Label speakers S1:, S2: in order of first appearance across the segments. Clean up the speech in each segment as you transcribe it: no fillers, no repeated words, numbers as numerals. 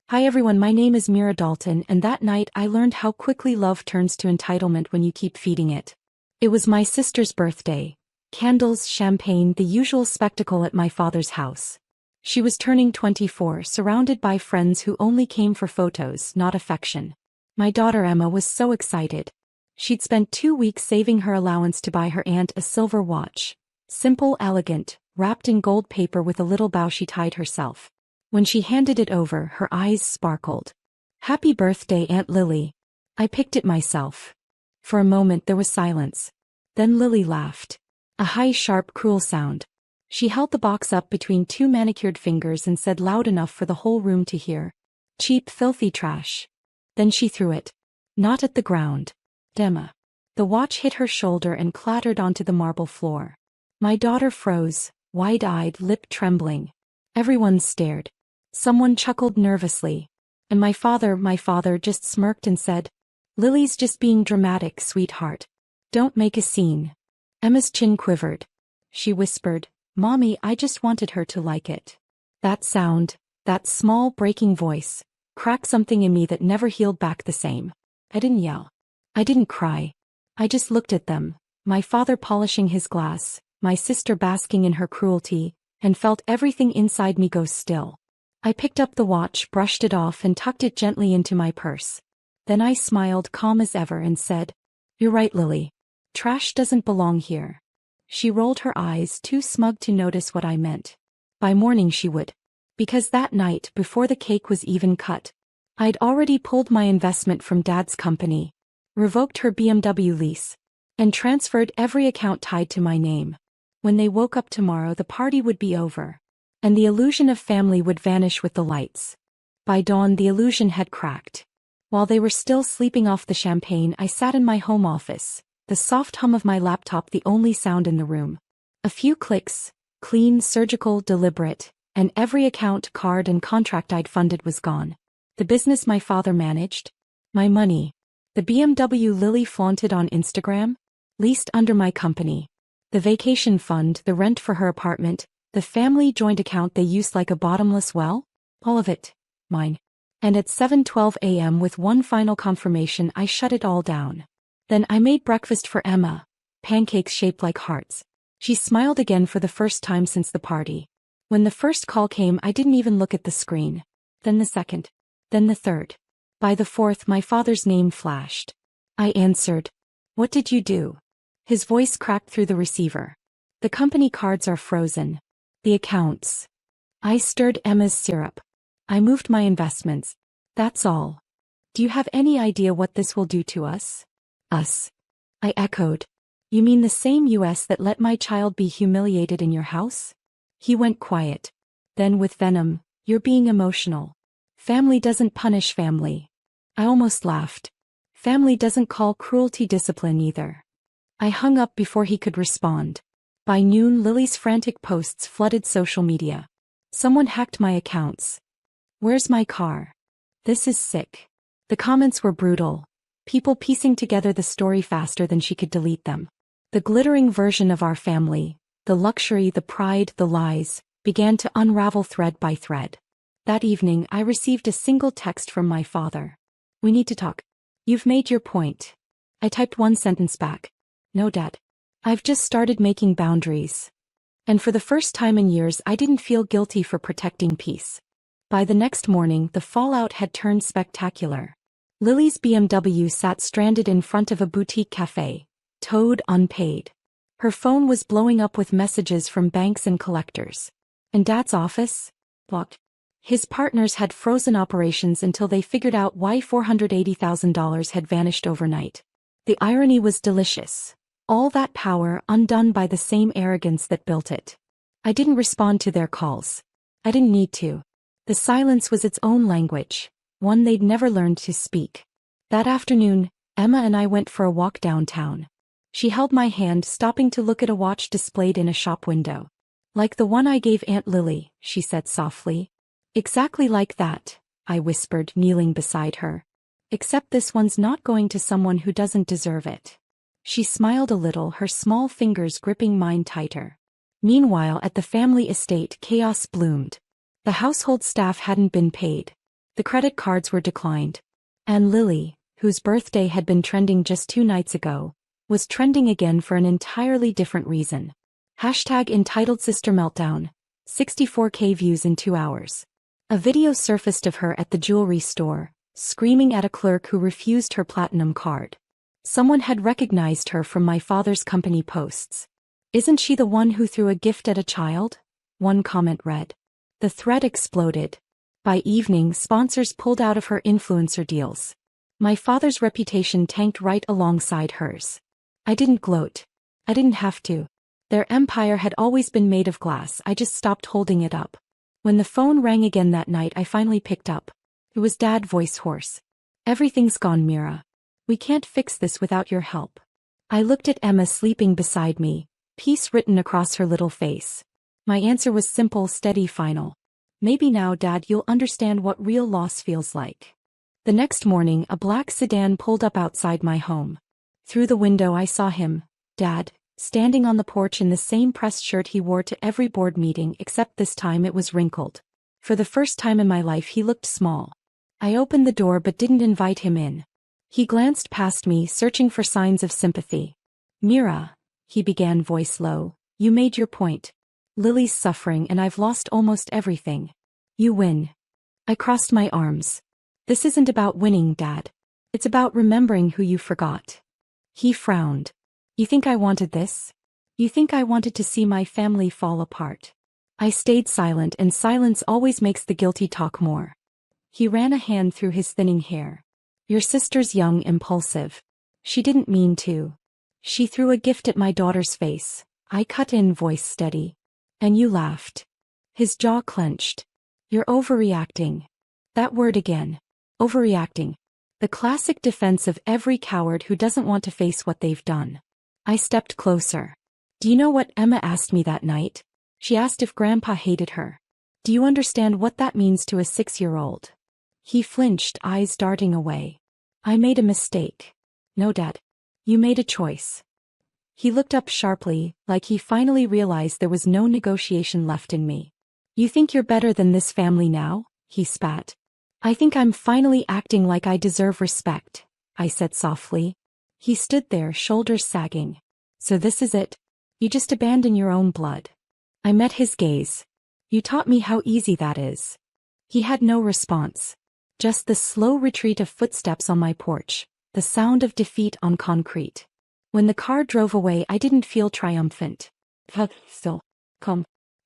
S1: Hi everyone, my name is Mira Dalton, and that night I learned how quickly love turns to entitlement when you keep feeding it. It was my sister's birthday. Candles, champagne, the usual spectacle at my father's house. She was turning 24, surrounded by friends who only came for photos, not affection. My daughter Emma was so excited. She'd spent 2 weeks saving her allowance to buy her aunt a silver watch. Simple, elegant, wrapped in gold paper with a little bow she tied herself. When she handed it over, her eyes sparkled. "Happy birthday, Aunt Lily." I picked it myself. For a moment there was silence. Then Lily laughed. A high, sharp, cruel sound. She held the box up between two manicured fingers and said loud enough for the whole room to hear, "Cheap, filthy trash." Then she threw it. Not at the ground. Emma. The watch hit her shoulder and clattered onto the marble floor. My daughter froze, wide-eyed, lip trembling. Everyone stared. Someone chuckled nervously. And my father just smirked and said, "Lily's just being dramatic, sweetheart. Don't make a scene." Emma's chin quivered. She whispered, "Mommy, I just wanted her to like it." That sound, that small breaking voice, cracked something in me that never healed back the same. I didn't yell. I didn't cry. I just looked at them, my father polishing his glass, my sister basking in her cruelty, and felt everything inside me go still. I picked up the watch, brushed it off, and tucked it gently into my purse. Then I smiled, calm as ever, and said, "You're right, Lily. Trash doesn't belong here." She rolled her eyes, too smug to notice what I meant. By morning she would. Because that night, before the cake was even cut, I'd already pulled my investment from Dad's company, revoked her BMW lease, and transferred every account tied to my name. When they woke up tomorrow, the party would be over, and the illusion of family would vanish with the lights. By dawn, the illusion had cracked. While they were still sleeping off the champagne, I sat in my home office, the soft hum of my laptop the only sound in the room. A few clicks, clean, surgical, deliberate, and every account, card, and contract I'd funded was gone. The business my father managed, my money, the BMW Lily flaunted on Instagram, leased under my company, the vacation fund, the rent for her apartment, the family joint account they used like a bottomless well, all of it, mine. And at 7:12 a.m. with one final confirmation, I shut it all down. Then I made breakfast for Emma, pancakes shaped like hearts. She smiled again for the first time since the party. When the first call came, I didn't even look at the screen. Then the second. Then the third. By the fourth, my father's name flashed. I answered. "What did you do?" His voice cracked through the receiver. "The company cards are frozen. The accounts." I stirred Emma's syrup. "I moved my investments. That's all. Do you have any idea what this will do to us?" "Us?" I echoed. "You mean the same US that let my child be humiliated in your house?" He went quiet. Then with venom, "You're being emotional. Family doesn't punish family." I almost laughed. "Family doesn't call cruelty discipline either." I hung up before he could respond. By noon, Lily's frantic posts flooded social media. "Someone hacked my accounts. Where's my car? This is sick." The comments were brutal. People piecing together the story faster than she could delete them. The glittering version of our family, the luxury, the pride, the lies, began to unravel thread by thread. That evening, I received a single text from my father. "We need to talk. You've made your point." I typed one sentence back. "No, Dad. I've just started making boundaries." And for the first time in years, I didn't feel guilty for protecting peace. By the next morning, the fallout had turned spectacular. Lily's BMW sat stranded in front of a boutique cafe, towed unpaid. Her phone was blowing up with messages from banks and collectors. And Dad's office? Blocked. His partners had frozen operations until they figured out why $480,000 had vanished overnight. The irony was delicious. All that power undone by the same arrogance that built it. I didn't respond to their calls. I didn't need to. The silence was its own language, one they'd never learned to speak. That afternoon, Emma and I went for a walk downtown. She held my hand, stopping to look at a watch displayed in a shop window. "Like the one I gave Aunt Lily," she said softly. "Exactly like that," I whispered, kneeling beside her. "Except this one's not going to someone who doesn't deserve it." She smiled a little, her small fingers gripping mine tighter. Meanwhile, at the family estate, chaos bloomed. The household staff hadn't been paid. The credit cards were declined. And Lily, whose birthday had been trending just 2 nights ago, was trending again for an entirely different reason. Hashtag entitled Sister Meltdown, 64K views in 2 hours. A video surfaced of her at the jewelry store, screaming at a clerk who refused her platinum card. Someone had recognized her from my father's company posts. "Isn't she the one who threw a gift at a child?" one comment read. The thread exploded. By evening, sponsors pulled out of her influencer deals. My father's reputation tanked right alongside hers. I didn't gloat. I didn't have to. Their empire had always been made of glass, I just stopped holding it up. When the phone rang again that night, I finally picked up. It was Dad, voice hoarse. "Everything's gone, Mira. We can't fix this without your help." I looked at Emma sleeping beside me, peace written across her little face. My answer was simple, steady, final. "Maybe now, Dad, you'll understand what real loss feels like." The next morning, a black sedan pulled up outside my home. Through the window I saw him, Dad, standing on the porch in the same pressed shirt he wore to every board meeting, except this time it was wrinkled. For the first time in my life he looked small. I opened the door but didn't invite him in. He glanced past me, searching for signs of sympathy. "Mira," he began, voice low, "you made your point. Lily's suffering and I've lost almost everything. You win." I crossed my arms. "This isn't about winning, Dad. It's about remembering who you forgot." He frowned. "You think I wanted this? You think I wanted to see my family fall apart?" I stayed silent, and silence always makes the guilty talk more. He ran a hand through his thinning hair. "Your sister's young, impulsive. She didn't mean to. She threw a gift at my daughter's face." I cut in, voice steady. "And you laughed." His jaw clenched. "You're overreacting." That word again. Overreacting. The classic defense of every coward who doesn't want to face what they've done. I stepped closer. "Do you know what Emma asked me that night? She asked if Grandpa hated her. Do you understand what that means to a 6-year-old? He flinched, eyes darting away. "I made a mistake." "No, Dad. You made a choice." He looked up sharply, like he finally realized there was no negotiation left in me. "You think you're better than this family now?" he spat. "I think I'm finally acting like I deserve respect," I said softly. He stood there, shoulders sagging. "So this is it? You just abandon your own blood?" I met his gaze. "You taught me how easy that is." He had no response. Just the slow retreat of footsteps on my porch, the sound of defeat on concrete. When the car drove away, I didn't feel triumphant. Still,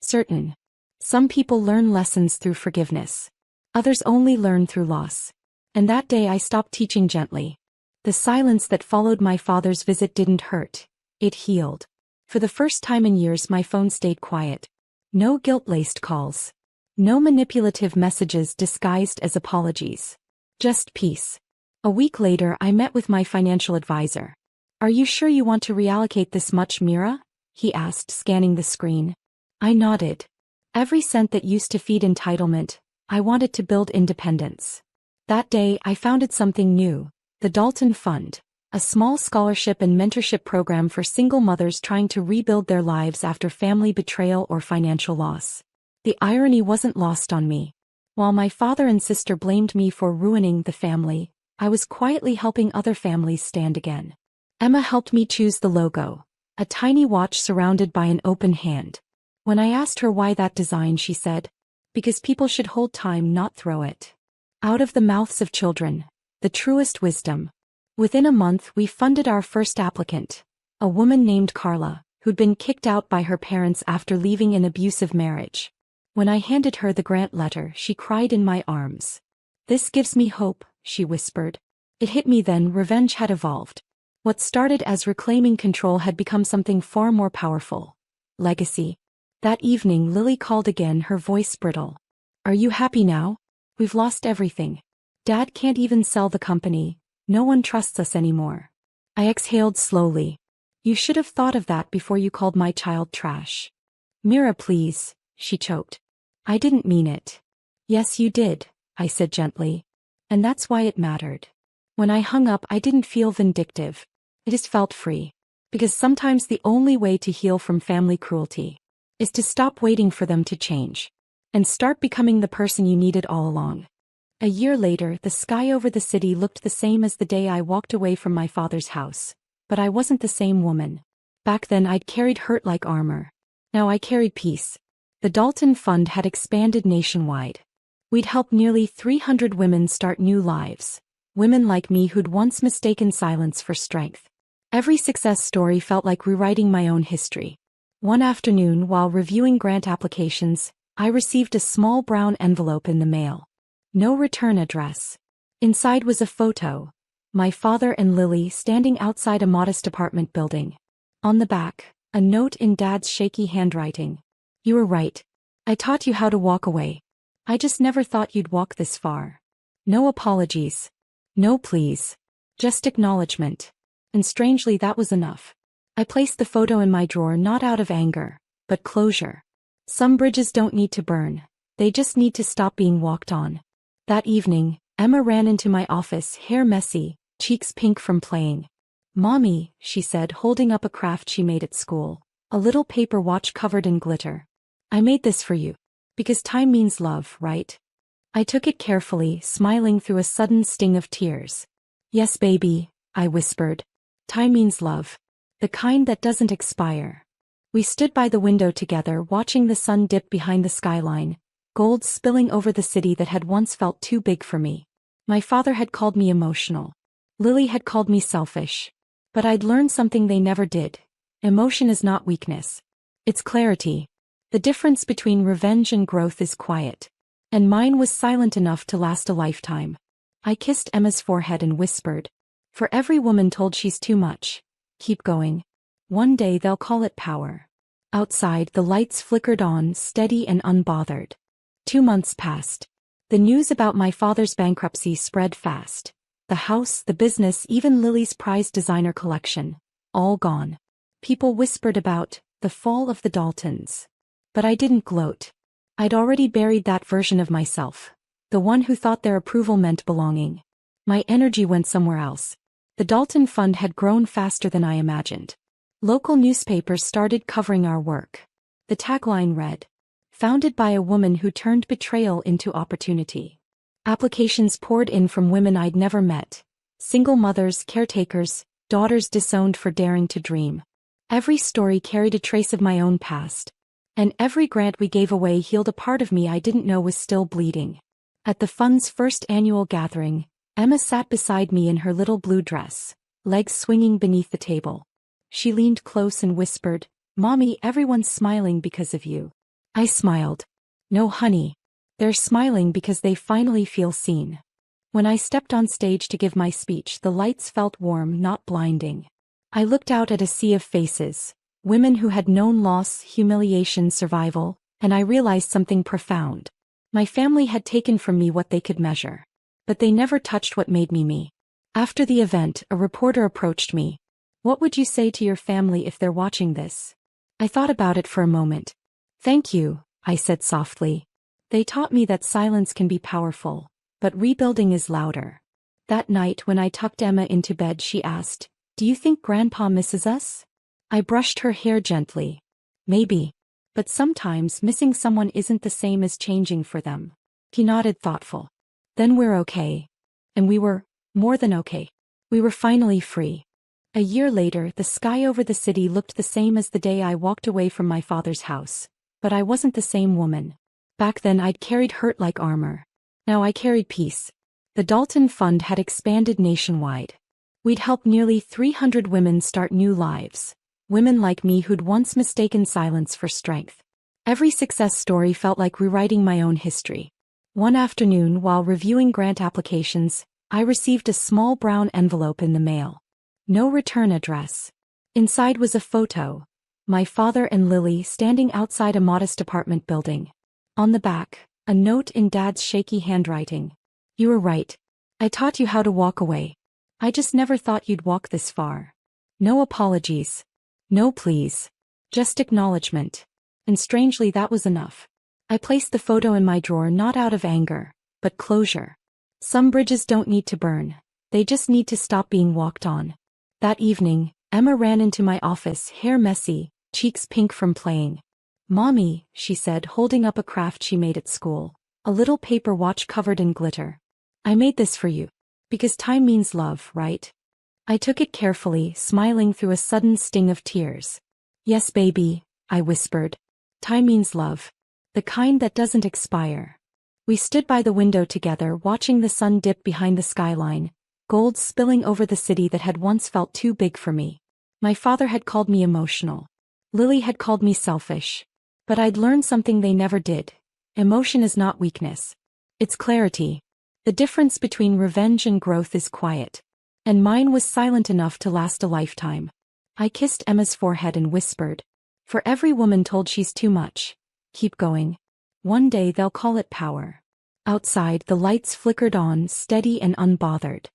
S1: certain. Some people learn lessons through forgiveness. Others only learn through loss. And that day I stopped teaching gently. The silence that followed my father's visit didn't hurt. It healed. For the first time in years, my phone stayed quiet. No guilt-laced calls. No manipulative messages disguised as apologies. Just peace. A week later, I met with my financial advisor. "Are you sure you want to reallocate this much, Mira?" he asked, scanning the screen. I nodded. Every cent that used to feed entitlement, I wanted to build independence. That day, I founded something new, the Dalton Fund, a small scholarship and mentorship program for single mothers trying to rebuild their lives after family betrayal or financial loss. The irony wasn't lost on me. While my father and sister blamed me for ruining the family, I was quietly helping other families stand again. Emma helped me choose the logo, a tiny watch surrounded by an open hand. When I asked her why that design, she said, "Because people should hold time, not throw it." Out of the mouths of children, the truest wisdom. Within a month, we funded our first applicant, a woman named Carla, who'd been kicked out by her parents after leaving an abusive marriage. When I handed her the grant letter, she cried in my arms. "This gives me hope," she whispered. It hit me then, revenge had evolved. What started as reclaiming control had become something far more powerful. Legacy. That evening, Lily called again, her voice brittle. "Are you happy now? We've lost everything. Dad can't even sell the company. No one trusts us anymore." I exhaled slowly. "You should have thought of that before you called my child trash." "Mira, please," she choked. "I didn't mean it." "Yes, you did," I said gently. "And that's why it mattered." When I hung up, I didn't feel vindictive. I just felt free. Because sometimes the only way to heal from family cruelty is to stop waiting for them to change and start becoming the person you needed all along. A year later, the sky over the city looked the same as the day I walked away from my father's house. But I wasn't the same woman. Back then I'd carried hurt like armor. Now I carried peace. The Dalton Fund had expanded nationwide. We'd helped nearly 300 women start new lives. Women like me who'd once mistaken silence for strength. Every success story felt like rewriting my own history. One afternoon, while reviewing grant applications, I received a small brown envelope in the mail. No return address. Inside was a photo. My father and Lily standing outside a modest apartment building. On the back, a note in Dad's shaky handwriting. You were right. I taught you how to walk away. I just never thought you'd walk this far. No apologies. No pleas. Just acknowledgement. And strangely that was enough. I placed the photo in my drawer not out of anger, but closure. Some bridges don't need to burn. They just need to stop being walked on. That evening, Emma ran into my office, hair messy, cheeks pink from playing. Mommy, she said, holding up a craft she made at school, a little paper watch covered in glitter. I made this for you. Because time means love, right? I took it carefully, smiling through a sudden sting of tears. Yes, baby, I whispered. Time means love. The kind that doesn't expire. We stood by the window together, watching the sun dip behind the skyline, gold spilling over the city that had once felt too big for me. My father had called me emotional. Lily had called me selfish. But I'd learned something they never did. Emotion is not weakness. It's clarity. The difference between revenge and growth is quiet. And mine was silent enough to last a lifetime. I kissed Emma's forehead and whispered. For every woman told she's too much. Keep going. One day they'll call it power. Outside, the lights flickered on, steady and unbothered. 2 months passed. The news about my father's bankruptcy spread fast. The house, the business, even Lily's prized designer collection. All gone. People whispered about the fall of the Daltons. But I didn't gloat. I'd already buried that version of myself. The one who thought their approval meant belonging. My energy went somewhere else. The Dalton Fund had grown faster than I imagined. Local newspapers started covering our work. The tagline read, "Founded by a woman who turned betrayal into opportunity." Applications poured in from women I'd never met. Single mothers, caretakers, daughters disowned for daring to dream. Every story carried a trace of my own past. And every grant we gave away healed a part of me I didn't know was still bleeding. At the fund's first annual gathering, Emma sat beside me in her little blue dress, legs swinging beneath the table. She leaned close and whispered, "Mommy, everyone's smiling because of you." I smiled. "No, honey. They're smiling because they finally feel seen." When I stepped on stage to give my speech, the lights felt warm, not blinding. I looked out at a sea of faces, women who had known loss, humiliation, survival, and I realized something profound. My family had taken from me what they could measure. But they never touched what made me me. After the event, a reporter approached me. "What would you say to your family if they're watching this?" I thought about it for a moment. "Thank you," I said softly. "They taught me that silence can be powerful, but rebuilding is louder." That night when I tucked Emma into bed, she asked, "Do you think Grandpa misses us?" I brushed her hair gently. "Maybe. But sometimes missing someone isn't the same as changing for them." He nodded thoughtful. "Then we're okay." And we were more than okay. We were finally free. A year later, the sky over the city looked the same as the day I walked away from my father's house. But I wasn't the same woman. Back then I'd carried hurt like armor. Now I carried peace. The Dalton Fund had expanded nationwide. We'd helped nearly 300 women start new lives. Women like me who'd once mistaken silence for strength. Every success story felt like rewriting my own history. One afternoon, while reviewing grant applications, I received a small brown envelope in the mail. No return address. Inside was a photo. My father and Lily standing outside a modest apartment building. On the back, a note in Dad's shaky handwriting. "You were right. I taught you how to walk away. I just never thought you'd walk this far." No apologies. No pleas. Just acknowledgement. And strangely that was enough. I placed the photo in my drawer not out of anger, but closure. Some bridges don't need to burn. They just need to stop being walked on. That evening, Emma ran into my office, hair messy, cheeks pink from playing. "Mommy," she said, holding up a craft she made at school, a little paper watch covered in glitter. I made this for you. Because time means love, right? I took it carefully, smiling through a sudden sting of tears. Yes, baby, I whispered. Time means love. The kind that doesn't expire. We stood by the window together, watching the sun dip behind the skyline, gold spilling over the city that had once felt too big for me. My father had called me emotional. Lily had called me selfish. But I'd learned something they never did. Emotion is not weakness. It's clarity. The difference between revenge and growth is quiet. And mine was silent enough to last a lifetime. I kissed Emma's forehead and whispered. For every woman told she's too much. Keep going. One day they'll call it power. Outside, the lights flickered on, steady and unbothered.